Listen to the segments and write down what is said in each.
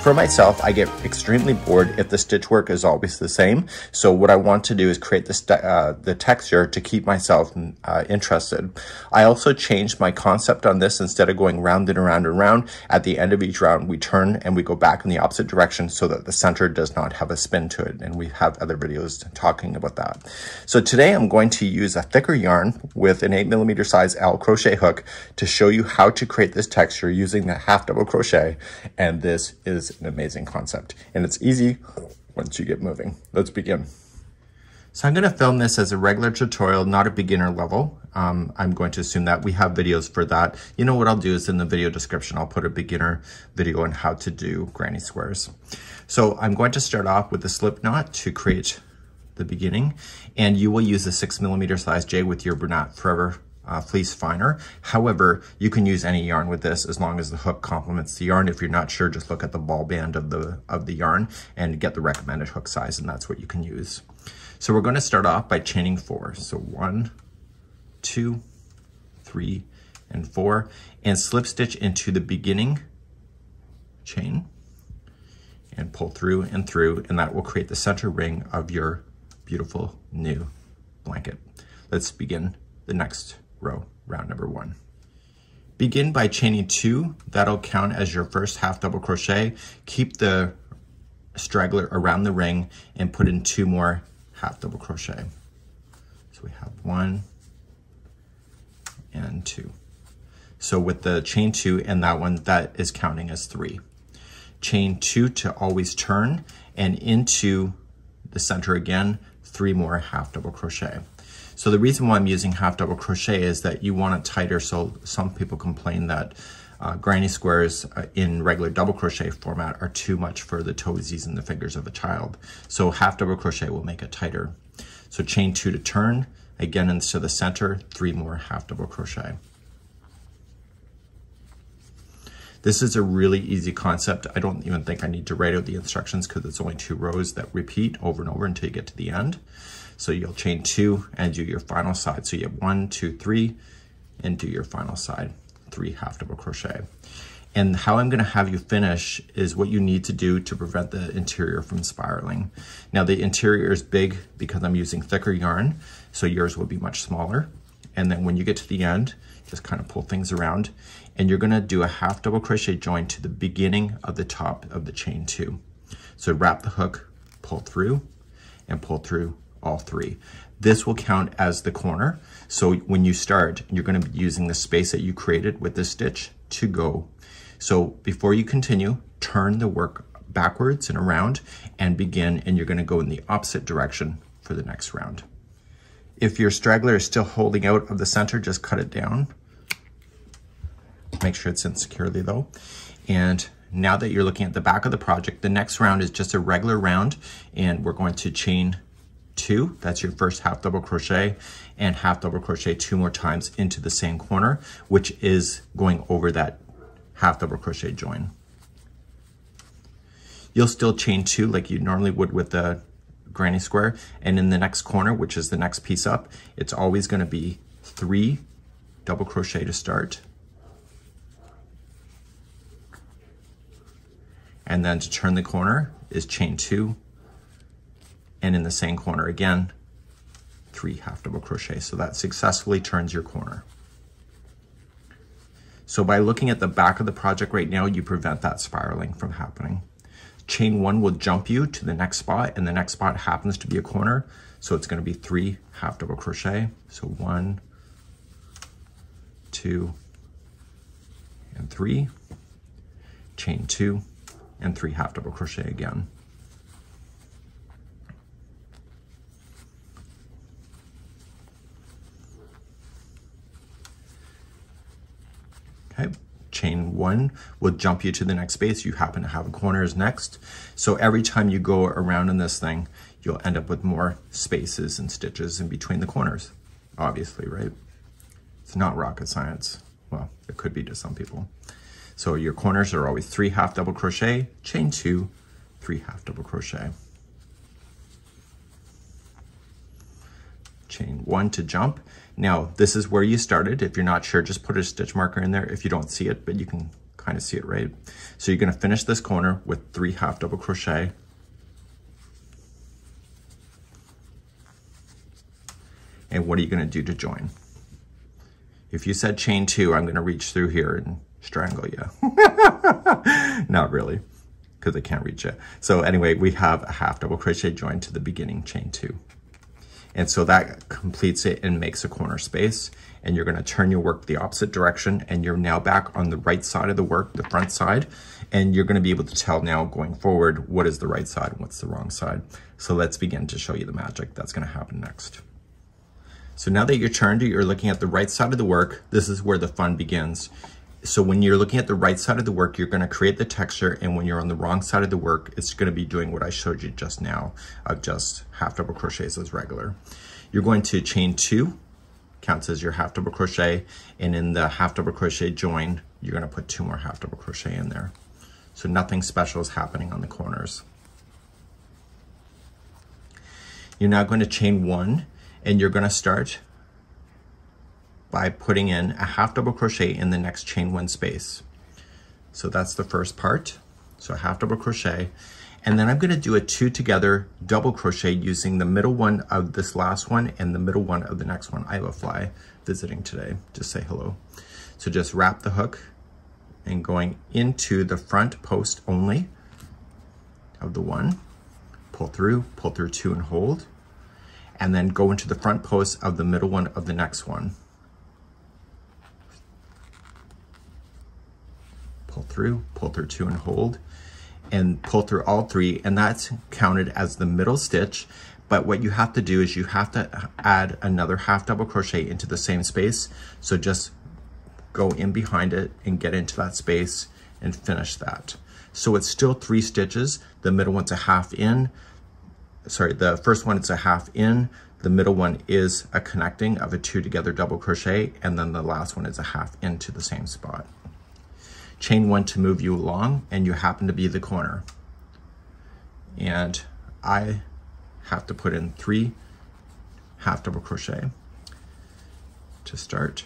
For myself, I get extremely bored if the stitch work is always the same. So what I want to do is create the texture to keep myself interested. I also changed my concept on this. Instead of going round and around and around, at the end of each round, we turn and we go back in the opposite direction so that the center does not have a spin to it. And we have other videos talking about that. So today I'm going to use a thicker yarn with an 8mm size L crochet hook to show you how to create this texture using the half double crochet. And this is an amazing concept, and it's easy once you get moving. Let's begin. So I'm going to film this as a regular tutorial, not a beginner level. I'm going to assume that we have videos for that. You know what I'll do is in the video description, I'll put a beginner video on how to do granny squares. So I'm going to start off with the slip knot to create the beginning, and you will use a 6mm size J with your Bernat Forever fleece finer. However, you can use any yarn with this as long as the hook complements the yarn. If you're not sure, just look at the ball band of the yarn and get the recommended hook size, and that's what you can use. So we're going to start off by chaining 4. So 1, 2, 3, and 4, and slip stitch into the beginning chain and pull through, and that will create the center ring of your beautiful new blanket. Let's begin the next row, round number 1. Begin by chaining 2. That'll count as your first half double crochet. Keep the straggler around the ring and put in 2 more half double crochet. So we have 1 and 2. So with the chain 2 and that one, that is counting as 3. Chain 2 to always turn, and into the center again, 3 more half double crochet. So the reason why I'm using half double crochet is that you want it tighter. So some people complain that granny squares in regular double crochet format are too much for the toesies and the fingers of a child. So half double crochet will make it tighter. So chain 2 to turn, again into the center, 3 more half double crochet. This is a really easy concept. I don't even think I need to write out the instructions because it's only 2 rows that repeat over and over until you get to the end. So you'll chain 2 and do your final side. So you have 1, 2, 3, and do your final side, 3 half double crochet. And how I'm gonna have you finish is what you need to do to prevent the interior from spiraling. Now the interior is big because I'm using thicker yarn, so yours will be much smaller. And then when you get to the end, just kind of pull things around, and you're gonna do a half double crochet join to the beginning of the top of the chain 2. So wrap the hook, pull through, and pull through all 3. This will count as the corner. So when you start, you're going to be using the space that you created with this stitch to go. So before you continue, turn the work backwards and around and begin, and you're going to go in the opposite direction for the next round. If your straggler is still holding out of the center, just cut it down. Make sure it's in securely though. And now that you're looking at the back of the project, the next round is just a regular round, and we're going to chain 2, that's your first half double crochet, and half double crochet 2 more times into the same corner, which is going over that half double crochet join. You'll still chain 2 like you normally would with the granny square, and in the next corner, which is the next piece up, it's always going to be 3 double crochet to start, and then to turn the corner is chain 2, and in the same corner again, 3 half double crochet. So that successfully turns your corner. So by looking at the back of the project right now, you prevent that spiraling from happening. Chain 1 will jump you to the next spot, and the next spot happens to be a corner. So it's going to be 3 half double crochet. So 1, 2, and 3, chain 2, and 3 half double crochet again. Okay, chain 1 will jump you to the next space. You happen to have a corners next. So every time you go around in this thing, you'll end up with more spaces and stitches in between the corners, obviously, right? It's not rocket science. Well, it could be to some people. So your corners are always 3 half double crochet, chain 2, 3 half double crochet. Chain 1 to jump, Now, this is where you started. If you're not sure, just put a stitch marker in there if you don't see it, but you can kind of see it, right? So you're gonna finish this corner with 3 half double crochet. And what are you gonna do to join? If you said chain 2, I'm gonna reach through here and strangle you. Not really, because I can't reach it. So anyway, we have a half double crochet join to the beginning chain 2. And so that completes it and makes a corner space. And you're gonna turn your work the opposite direction, and you're now back on the right side of the work, the front side. And you're gonna be able to tell now going forward, what is the right side and what's the wrong side. So let's begin to show you the magic that's gonna happen next. So now that you're turned, you're looking at the right side of the work, this is where the fun begins. So when you're looking at the right side of the work, you're gonna create the texture, and when you're on the wrong side of the work, it's gonna be doing what I showed you just now, of just half double crochets as regular. You're going to chain 2, counts as your half double crochet, and in the half double crochet join, you're gonna put 2 more half double crochet in there. So nothing special is happening on the corners. You're now going to chain 1, and you're gonna start by putting in a half double crochet in the next chain 1 space. So that's the first part. So a half double crochet, and then I'm gonna do a 2 together double crochet using the middle one of this last one and the middle one of the next one. I have a fly visiting today, just say hello. So just wrap the hook and going into the front post only of the 1, pull through 2 and hold, and then go into the front post of the middle one of the next one. Pull through 2 and hold, and pull through all 3, and that's counted as the middle stitch. But what you have to do is you have to add another half double crochet into the same space. So just go in behind it and get into that space and finish that. So it's still 3 stitches. The middle one's a half in, sorry, the first one it's a half in, the middle one is a connecting of a 2 together double crochet, and then the last one is a half into the same spot. Chain 1 to move you along, and you happen to be the corner. And I have to put in 3 half double crochet to start.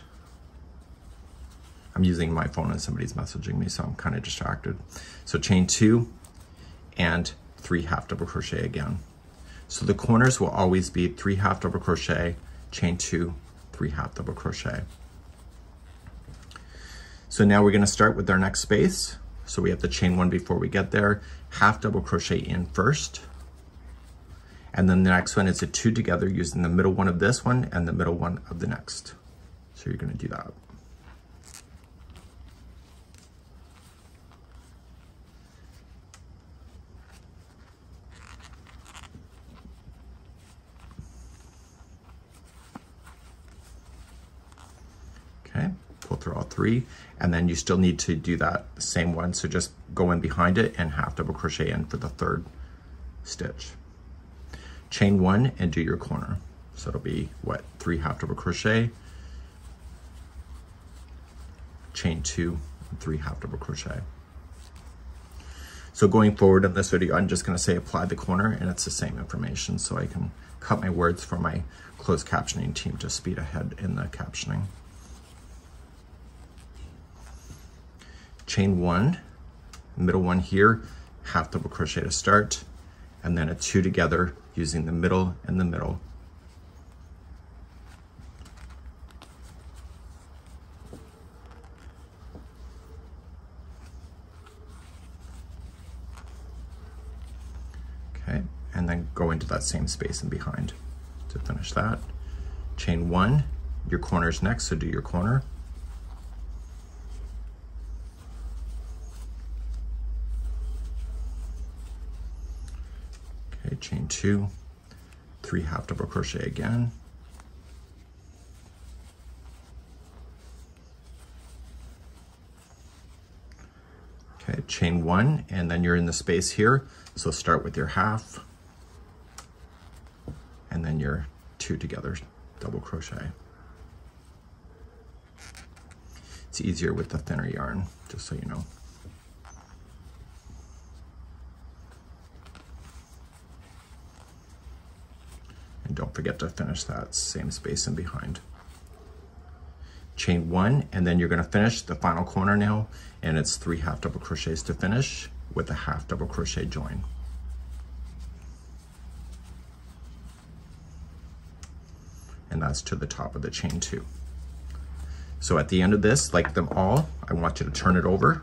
I'm using my phone and somebody's messaging me, so I'm kind of distracted. So chain 2 and 3 half double crochet again. So the corners will always be 3 half double crochet, chain 2, 3 half double crochet. So now we're gonna start with our next space. So we have to chain 1 before we get there, half double crochet in first, and then the next one is a 2 together using the middle one of this one and the middle one of the next. So you're gonna do that. Okay, pull through all 3, and then you still need to do that same one. So just go in behind it and half double crochet in for the 3rd stitch. Chain 1 and do your corner. So it'll be what, 3 half double crochet, chain 2, and 3 half double crochet. So going forward in this video, I'm just gonna say apply the corner, and it's the same information, so I can cut my words for my closed captioning team to speed ahead in the captioning. Chain 1, middle one here, half double crochet to start, and then a 2 together using the middle and the middle. Okay, and then go into that same space and behind to finish that. Chain 1, your corner's next, so do your corner. Chain 2, 3 half double crochet again, okay, chain 1, and then you're in the space here, so start with your half and then your 2 together double crochet. It's easier with the thinner yarn, just so you know. And don't forget to finish that same space in behind. chain 1, and then you're going to finish the final corner now, and it's 3 half double crochets to finish with a half double crochet join. And that's to the top of the chain 2. So at the end of this, like them all, I want you to turn it over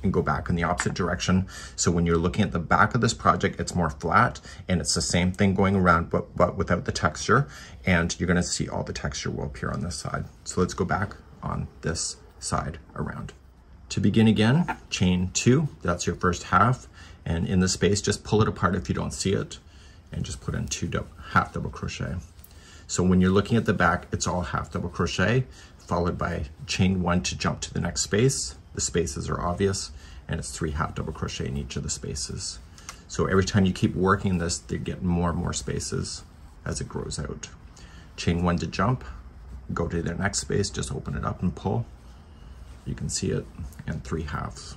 and go back in the opposite direction. So when you're looking at the back of this project, it's more flat, and it's the same thing going around, but without the texture, and you're gonna see all the texture will appear on this side. So let's go back on this side around. To begin again, chain 2, that's your first half, and in the space, just pull it apart if you don't see it, and just put in 2 half double crochet. So when you're looking at the back, it's all half double crochet, followed by chain 1 to jump to the next space. The spaces are obvious, and it's 3 half double crochet in each of the spaces. So every time you keep working this, they get more and more spaces as it grows out. Chain 1 to jump, go to the next space, just open it up and pull. You can see it, and 3 halves.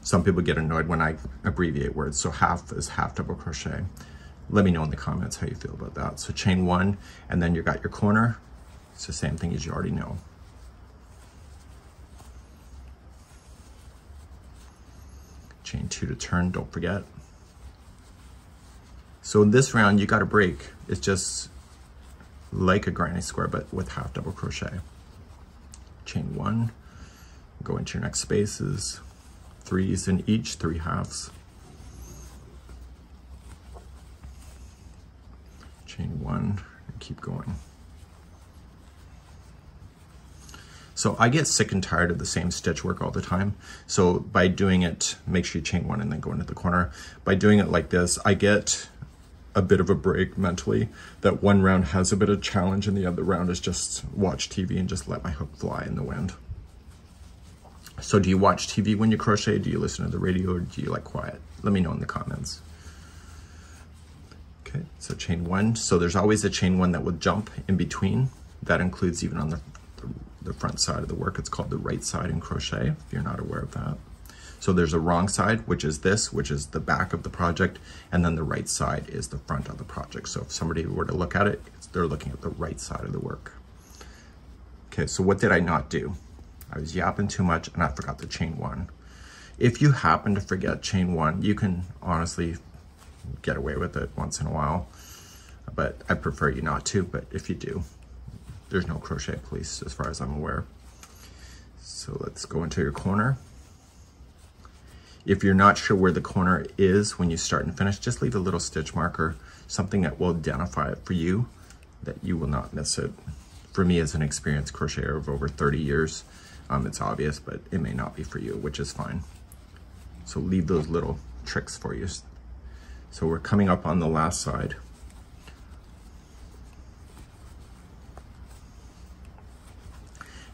Some people get annoyed when I abbreviate words, so half is half double crochet. Let me know in the comments how you feel about that. So chain 1, and then you got your corner. It's the same thing as you already know. Chain 2 to turn, don't forget. So in this round, you got a break. It's just like a granny square, but with half double crochet. Chain 1, go into your next spaces, 3s in each, 3 halves. Chain 1, and keep going. So I get sick and tired of the same stitch work all the time. So by doing it, make sure you chain 1 and then go into the corner. By doing it like this, I get a bit of a break mentally, that one round has a bit of challenge and the other round is just watch TV and just let my hook fly in the wind. So do you watch TV when you crochet? Do you listen to the radio, or do you like quiet? Let me know in the comments. Okay, so chain 1. So there's always a chain 1 that will jump in between. That includes even on the front side of the work. It's called the right side in crochet, if you're not aware of that. So there's a wrong side, which is this, which is the back of the project, and then the right side is the front of the project. So if somebody were to look at it, they're looking at the right side of the work. Okay, so what did I not do? I was yapping too much and I forgot the chain 1. If you happen to forget chain 1, you can honestly get away with it once in a while, but I prefer you not to, but if you do, there's no crochet police as far as I'm aware. So let's go into your corner. If you're not sure where the corner is when you start and finish, just leave a little stitch marker, something that will identify it for you, that you will not miss it. For me, as an experienced crocheter of over 30 years, it's obvious, but it may not be for you, which is fine. So leave those little tricks for you. So we're coming up on the last side.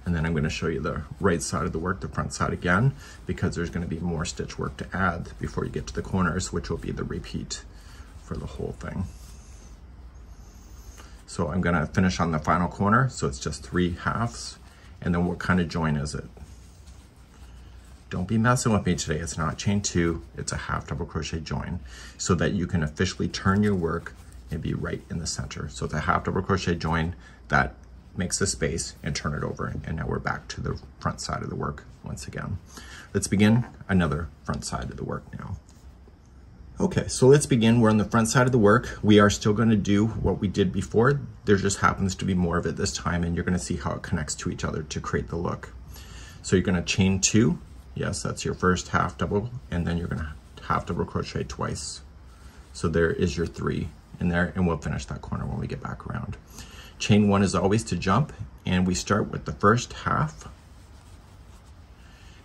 And then I'm going to show you the right side of the work, the front side again, because there's going to be more stitch work to add before you get to the corners, which will be the repeat for the whole thing. So I'm going to finish on the final corner. So it's just 3 halves. And then what kind of join is it? Don't be messing with me today. It's not chain 2, it's a half double crochet join, so that you can officially turn your work and be right in the center. So it's a half double crochet join that makes the space and turn it over. And now we're back to the front side of the work once again. Let's begin another front side of the work now. Okay, so let's begin. We're on the front side of the work. We are still going to do what we did before. There just happens to be more of it this time, and you're going to see how it connects to each other to create the look. So you're going to chain 2. Yes, that's your first half double, and then you're going to half double crochet twice. So there is your 3 in there, and we'll finish that corner when we get back around. Chain 1 is always to jump, and we start with the first half,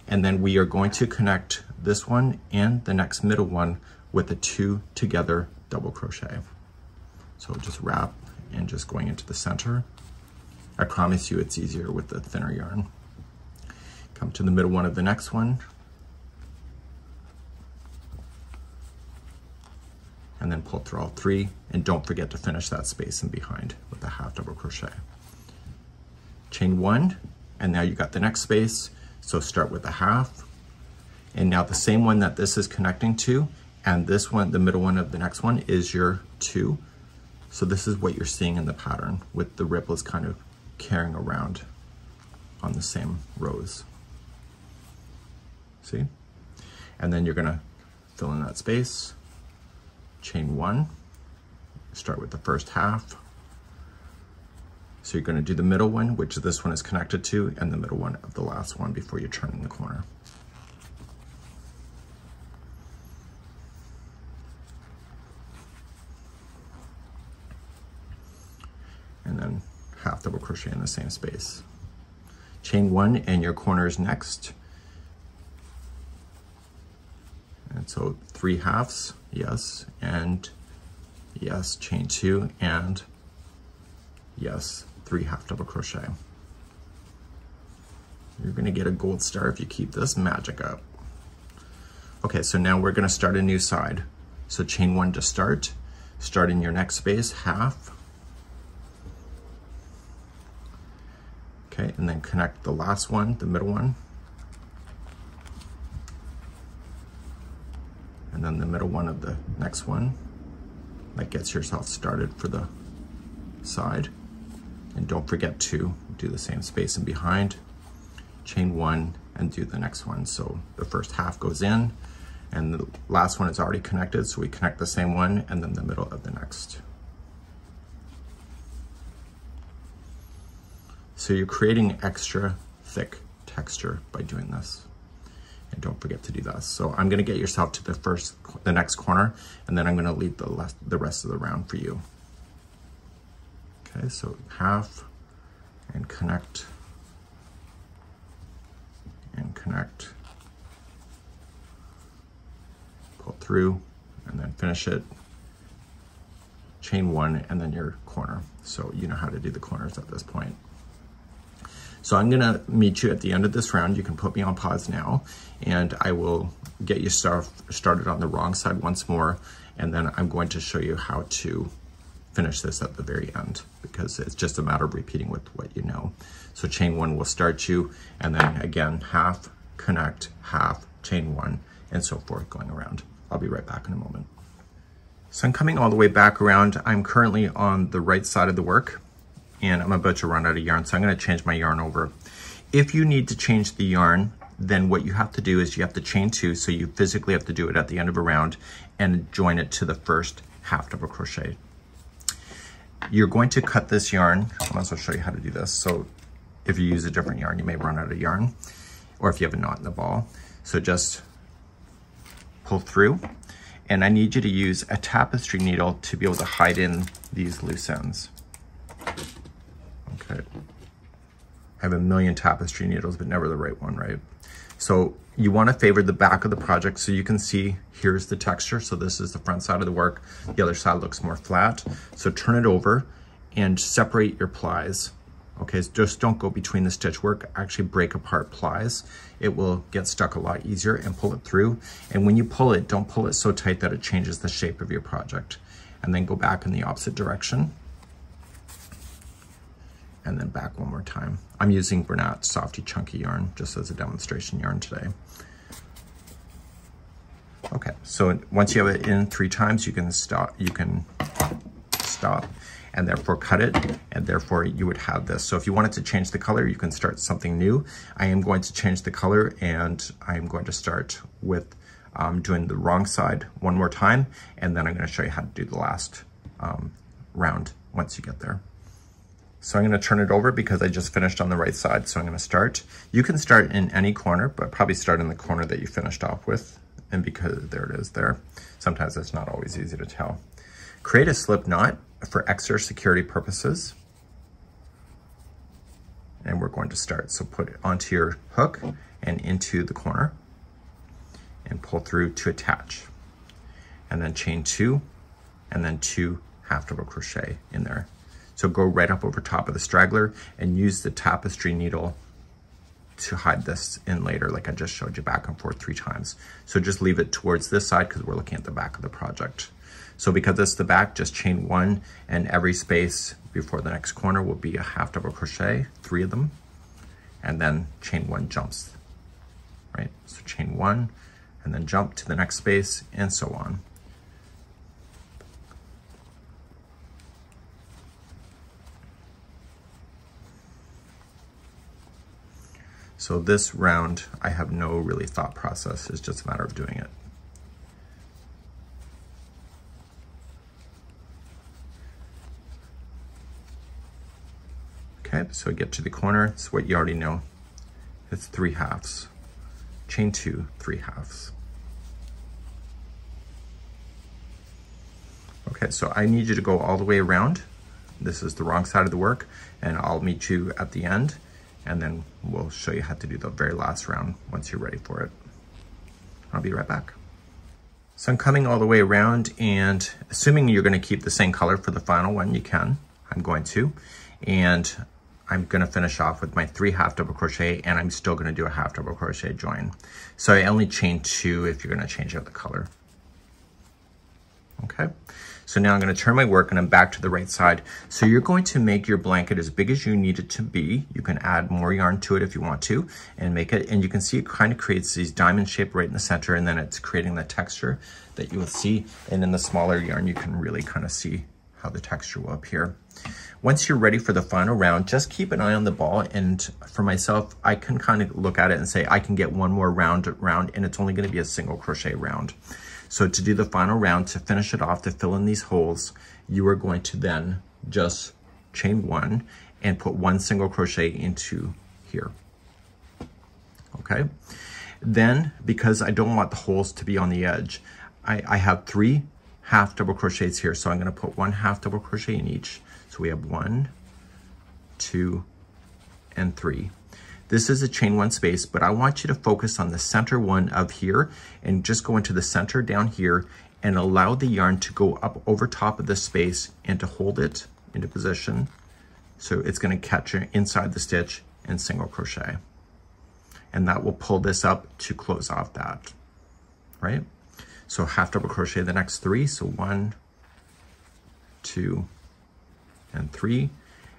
and then we are going to connect this one and the next middle one with the 2 together double crochet. So just wrap and just going into the center. I promise you it's easier with the thinner yarn. Come to the middle one of the next one, and then pull through all 3, and don't forget to finish that space in behind with a half double crochet. Chain 1, and now you got the next space, so start with a half, and now the same one that this is connecting to, and this one, the middle one of the next one, is your 2. So this is what you're seeing in the pattern, with the ripples kind of carrying around on the same rows. See? And then you're gonna fill in that space, chain 1, start with the first half. So you're gonna do the middle one, which this one is connected to, and the middle one of the last one before you turn in the corner. And then half double crochet in the same space. Chain 1 and your corner is next. And so 3 halves, yes, and yes, chain 2, and yes, 3 half double crochet. You're gonna get a gold star if you keep this magic up. Okay, so now we're gonna start a new side. So chain 1 to start in your next space, half. Okay, and then connect the last one, the middle one. And then the middle one of the next one. That gets yourself started for the side. And don't forget to do the same space in behind. Chain 1 and do the next one. So the first half goes in and the last one is already connected. So we connect the same one and then the middle of the next. So you're creating extra thick texture by doing this. And don't forget to do that. So I'm gonna get yourself to the next corner, and then I'm gonna leave the rest of the round for you. Okay, so half, and connect, pull through, and then finish it, chain 1, and then your corner. So you know how to do the corners at this point. So I'm gonna meet you at the end of this round. You can put me on pause now, and I will get you started on the wrong side once more, and then I'm going to show you how to finish this at the very end, because it's just a matter of repeating with what you know. So chain 1 will start you, and then again, half, connect, half, chain 1, and so forth, going around. I'll be right back in a moment. So I'm coming all the way back around. I'm currently on the right side of the work, and I'm about to run out of yarn, so I'm gonna change my yarn over. If you need to change the yarn, then what you have to do is you have to chain 2, so you physically have to do it at the end of a round and join it to the first half double crochet. You're going to cut this yarn. I might as well show you how to do this. So if you use a different yarn, you may run out of yarn, or if you have a knot in the ball. So just pull through, and I need you to use a tapestry needle to be able to hide in these loose ends. Okay. I have a million tapestry needles, but never the right one, right? So you want to favor the back of the project so you can see here's the texture. So this is the front side of the work. The other side looks more flat. So turn it over and separate your plies. Okay, so just don't go between the stitch work. Actually break apart plies. It will get stuck a lot easier, and pull it through. And when you pull it, don't pull it so tight that it changes the shape of your project. And then go back in the opposite direction. And then back one more time. I'm using Bernat Softy Chunky yarn just as a demonstration yarn today. Okay, so once you have it in 3 times, you can stop, and therefore cut it, and therefore you would have this. So if you wanted to change the color, you can start something new. I am going to change the color, and I'm going to start with doing the wrong side one more time, and then I'm going to show you how to do the last round once you get there. So I'm going to turn it over because I just finished on the right side. So I'm going to start. You can start in any corner, but probably start in the corner that you finished off with. And because there it is there. Sometimes it's not always easy to tell. Create a slip knot for extra security purposes. And we're going to start. So put it onto your hook and into the corner and pull through to attach. And then chain 2 and then 2 half double crochet in there. So go right up over top of the straggler and use the tapestry needle to hide this in later, like I just showed you, back and forth 3 times. So just leave it towards this side because we're looking at the back of the project. So because it's the back, just chain 1, and every space before the next corner will be a half double crochet, 3 of them, and then chain 1 jumps, right? So chain 1 and then jump to the next space, and so on. So this round, I have no really thought process. It's just a matter of doing it. Okay, so get to the corner. It's what you already know. It's 3 halves. Chain 2, 3 halves. Okay, so I need you to go all the way around. This is the wrong side of the work, and I'll meet you at the end, and then we'll show you how to do the very last round once you're ready for it. I'll be right back. So I'm coming all the way around, and assuming you're gonna keep the same color for the final one, you can. I'm going to. And I'm gonna finish off with my 3 half double crochet, and I'm still gonna do a half double crochet join. So I only chain 2 if you're gonna change out the color. Okay, so now I'm gonna turn my work and I'm back to the right side. So you're going to make your blanket as big as you need it to be. You can add more yarn to it if you want to and make it, and you can see it kind of creates these diamond shape right in the center, and then it's creating the texture that you will see. And in the smaller yarn, you can really kind of see how the texture will appear. Once you're ready for the final round, just keep an eye on the ball. And for myself, I can kind of look at it and say, I can get one more round, and it's only gonna be a single crochet round. So to do the final round, to finish it off, to fill in these holes, you are going to then just chain 1 and put 1 single crochet into here, okay? Then, because I don't want the holes to be on the edge, I have 3 half double crochets here. So I'm gonna put 1 half double crochet in each. So we have 1, 2, and 3. This is a chain 1 space, but I want you to focus on the center one of here and just go into the center down here and allow the yarn to go up over top of this space and to hold it into position. So it's gonna catch inside the stitch and single crochet. And that will pull this up to close off that, right? So half double crochet the next 3. So 1, 2, and 3.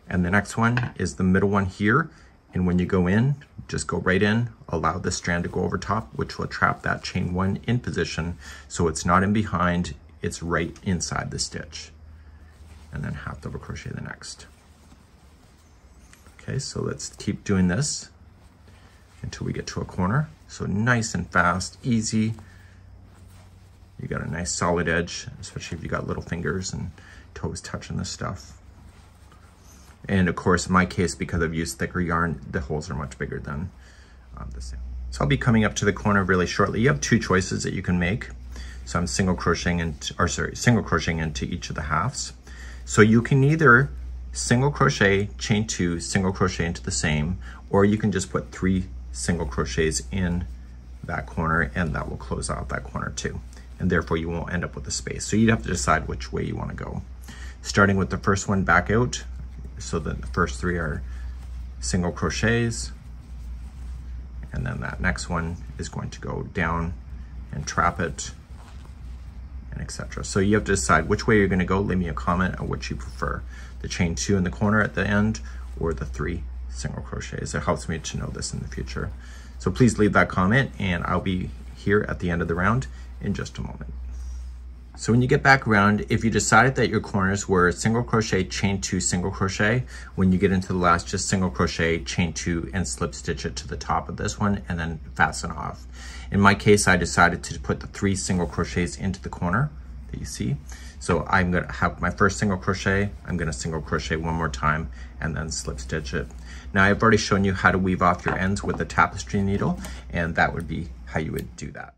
And the next one is the middle one here. And when you go in, just go right in, allow the strand to go over top, which will trap that chain 1 in position. So it's not in behind, it's right inside the stitch. And then half double crochet the next. Okay, so let's keep doing this until we get to a corner. So nice and fast, easy. You got a nice solid edge, especially if you got little fingers and toes touching this stuff. And of course, in my case, because I've used thicker yarn, the holes are much bigger than the same. So I'll be coming up to the corner really shortly. You have 2 choices that you can make. So I'm single crocheting into each of the halves. So you can either single crochet, chain 2, single crochet into the same, or you can just put 3 single crochets in that corner, and that will close out that corner too. And therefore you won't end up with a space. So you'd have to decide which way you want to go. Starting with the first one back out, so the first 3 are single crochets, and then that next one is going to go down and trap it, and etc. So you have to decide which way you're going to go. Leave me a comment on which you prefer, the chain 2 in the corner at the end or the 3 single crochets. It helps me to know this in the future. So please leave that comment, and I'll be here at the end of the round in just a moment. So when you get back around, if you decided that your corners were single crochet, chain 2, single crochet, when you get into the last, just single crochet, chain 2, and slip stitch it to the top of this one and then fasten off. In my case, I decided to put the 3 single crochets into the corner that you see. So I'm gonna have my first single crochet, I'm gonna single crochet 1 more time and then slip stitch it. Now I've already shown you how to weave off your ends with a tapestry needle, and that would be how you would do that.